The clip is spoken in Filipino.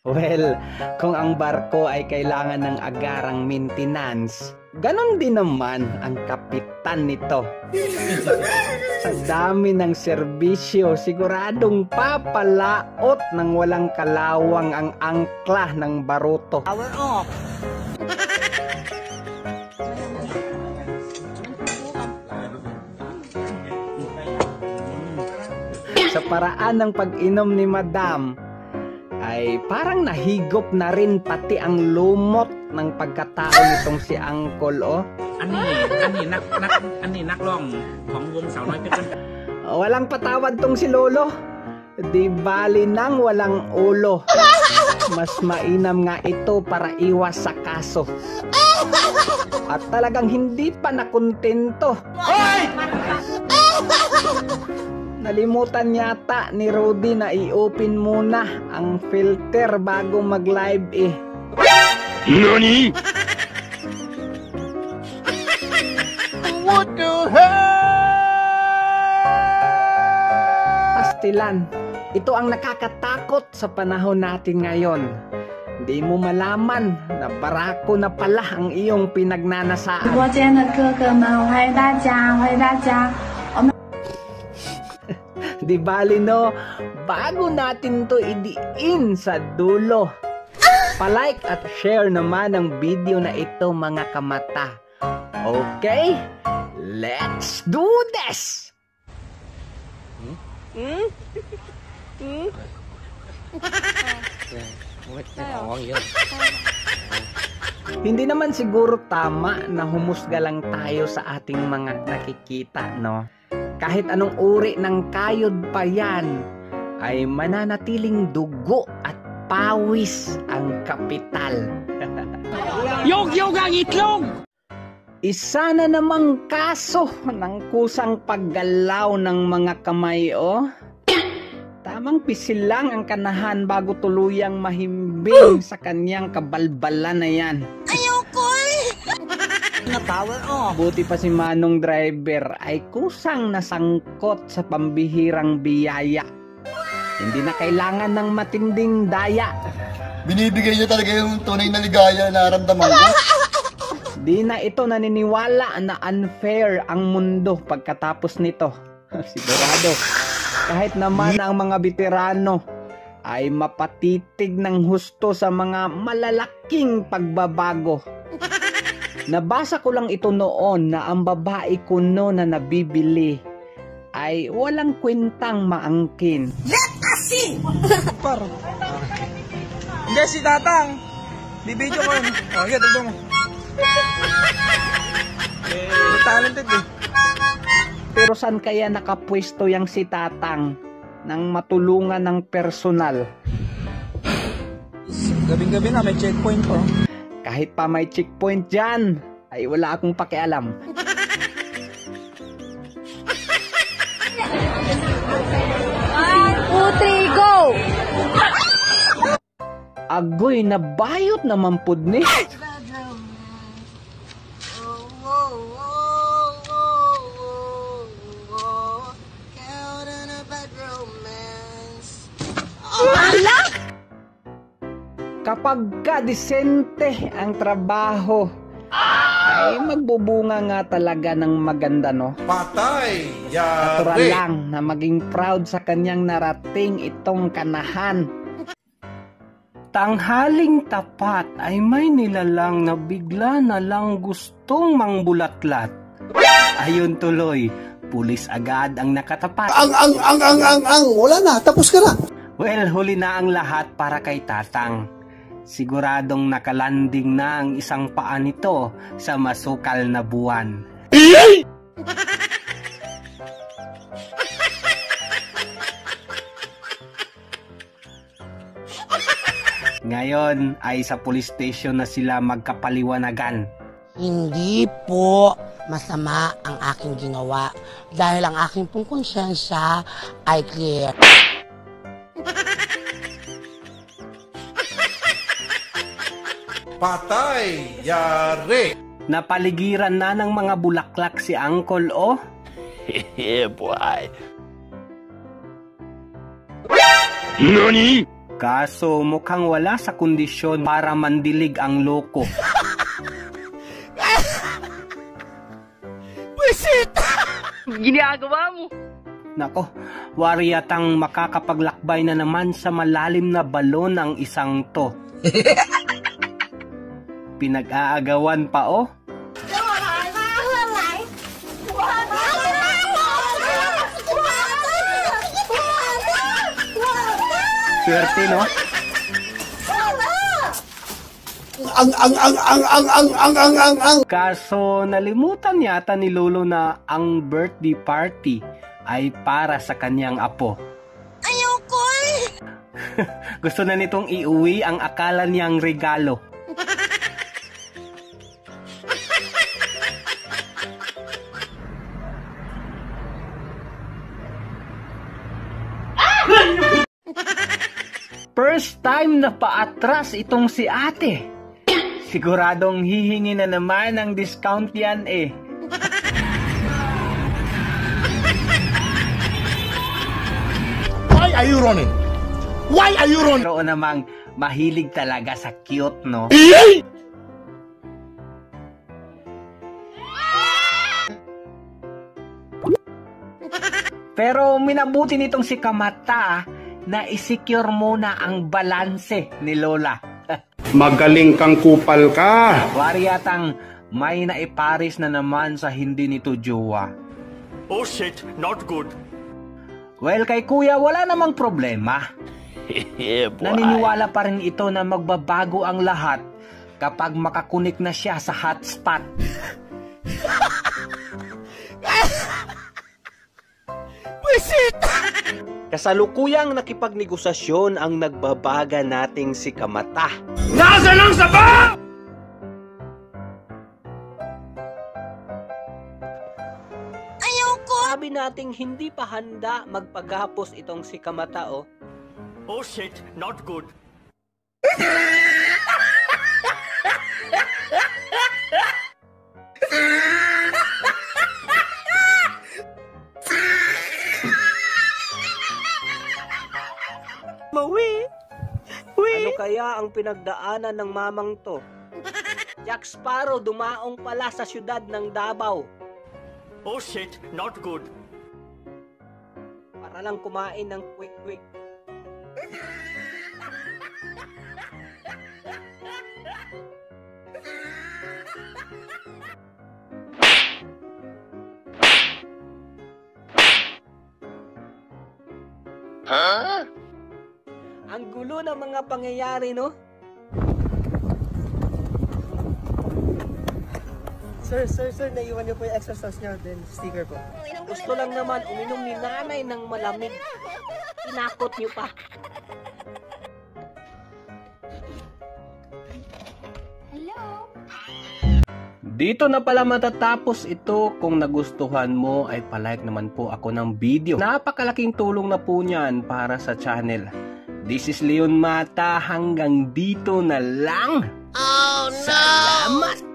Well, kung ang barko ay kailangan ng agarang maintenance, ganon din naman ang kapitan nito. Sa dami ng serbisyo, siguradong papalaot ng walang kalawang ang angkla ng baruto. Power off! Sa paraan ng pag-inom ni Madam, ay parang nahigop na rin pati ang lumot ng pagkatao nitong si Uncle, oh. อันนี้นักร้องของวงสาวน้อยเพชรบ้านแพง Walang patawad tong si Lolo. Di bali nang walang ulo. Mas mainam nga ito para iwas sa kaso. At talagang hindi pa nakontento. Nalimutan yata ni Rudy na i-open muna ang filter bago mag-live eh. NANI?! What the hell?! Pastilan, ito ang nakakatakot sa panahon natin ngayon. Hindi mo malaman na barako na pala ang iyong pinagnanasaan. 直播间的哥哥们，欢迎大家，欢迎大家。 Di bali no, bago natin to idiin sa dulo, palike at share naman ang video na ito mga kamata. Okay? Let's do this! Hindi naman siguro tama na humusga lang tayo sa ating mga nakikita, no? Kahit anong uri ng kayod pa yan, ay mananatiling dugo at pawis ang kapital. Yog ang itlog! Isa na namang kaso ng kusang paggalaw ng mga kamay, oh. Tamang pisil lang ang kanahan bago tuluyang mahimbing sa kanyang kabalbalan na yan. Ayoko na power off! Buti pa si Manong driver ay kusang nasangkot sa pambihirang biyaya. Hindi na kailangan ng matinding daya. Binibigay niya talaga yung tunay na ligaya na naramdaman ko. Di na ito naniniwala na unfair ang mundo pagkatapos nito. Sigurado. Kahit naman ang mga veterano ay mapatitig ng husto sa mga malalaking pagbabago. Nabasa ko lang ito noon na ang babae ko noon na nabibili ay walang kwentang maangkin. Let us see! Hindi, si Tatang! Bibidyo ko yun. O, sige, tagdo mo. Talented eh. Pero saan kaya nakapwesto yang si Tatang nang matulungan ng personal? Gabing-gabi na, may checkpoint po. Kahit pa may checkpoint dyan, ay wala akong pakialam. Go! Agoy, nabayot naman pud ni. Kapag ka-disente ang trabaho, ay magbubunga nga talaga ng maganda, no? Patay! Natural Yari! lang na maging proud sa kanyang narating itong kanahan. Tanghaling tapat ay may nilalang na bigla na lang gustong mangbulatlat. Ayun tuloy, pulis agad ang nakatapat. Wala na, tapos ka na. Well, huli na ang lahat para kay Tatang. Siguradong nakalanding na ang isang paa nito sa masukal na buwan. Ngayon ay sa police station na sila magkapaliwanagan. Hindi po masama ang aking ginawa dahil ang aking pong konsyensya ay clear. Patay! Yari! Napaligiran na ng mga bulaklak si Uncle, oh. Yeah, boy! NANI?! Kaso mukhang wala sa kondisyon para mandilig ang loko. Buisit! Ginagawa mo. Nako, wari yatang makakapaglakbay na naman sa malalim na balon ang isang to. Pinag-aagawan pa oh. Swerte, no? Kaso nalimutan yata ni Lolo na ang birthday party ay para sa kanyang apo. Ayoko eh! Gusto na nitong iuwi ang akala niyang regalo. First time na paatras itong si ate. Siguradong hihingi na naman ng discount yan eh. Why are you running? Why are you running? Pero namang mahilig talaga sa cute, no? Pero minabuti nitong si Kamata na isecure muna ang balanse ni Lola. Magaling kang kupal ka. Wari yatang may naiparis na naman sa hindi nito jowa. Oh shit, not good. Well, kay kuya wala namang problema. Naniniwala pa rin ito na magbabago ang lahat kapag makakunik na siya sa hotspot. Buisit! Kasalukuyang nakipagnegosasyon ang nagbabaga nating si Kamata. Nasaan ang saba? Ayoko! Sabi nating hindi pa handa magpagapos itong si Kamata, oh. Oh shit, not good. Ano kaya ang pinagdaanan ng mamang to? Jack Sparrow dumaong pala sa syudad ng Davao. Oh shit, not good. Para lang kumain ng quick-quick. Huh? Ang gulo ng mga pangyayari, no? Sir, naiwan niyo po yung extra sauce niyo, then sticker po. Gusto lang naman uminom ni nanay ng malamig. Tinakot niyo pa. Hello? Dito na pala matatapos ito. Kung nagustuhan mo ay palike naman po ako ng video. Napakalaking tulong na po niyan para sa channel. This is Leon Mata. Hanggang dito na lang. Oh no! Salamat!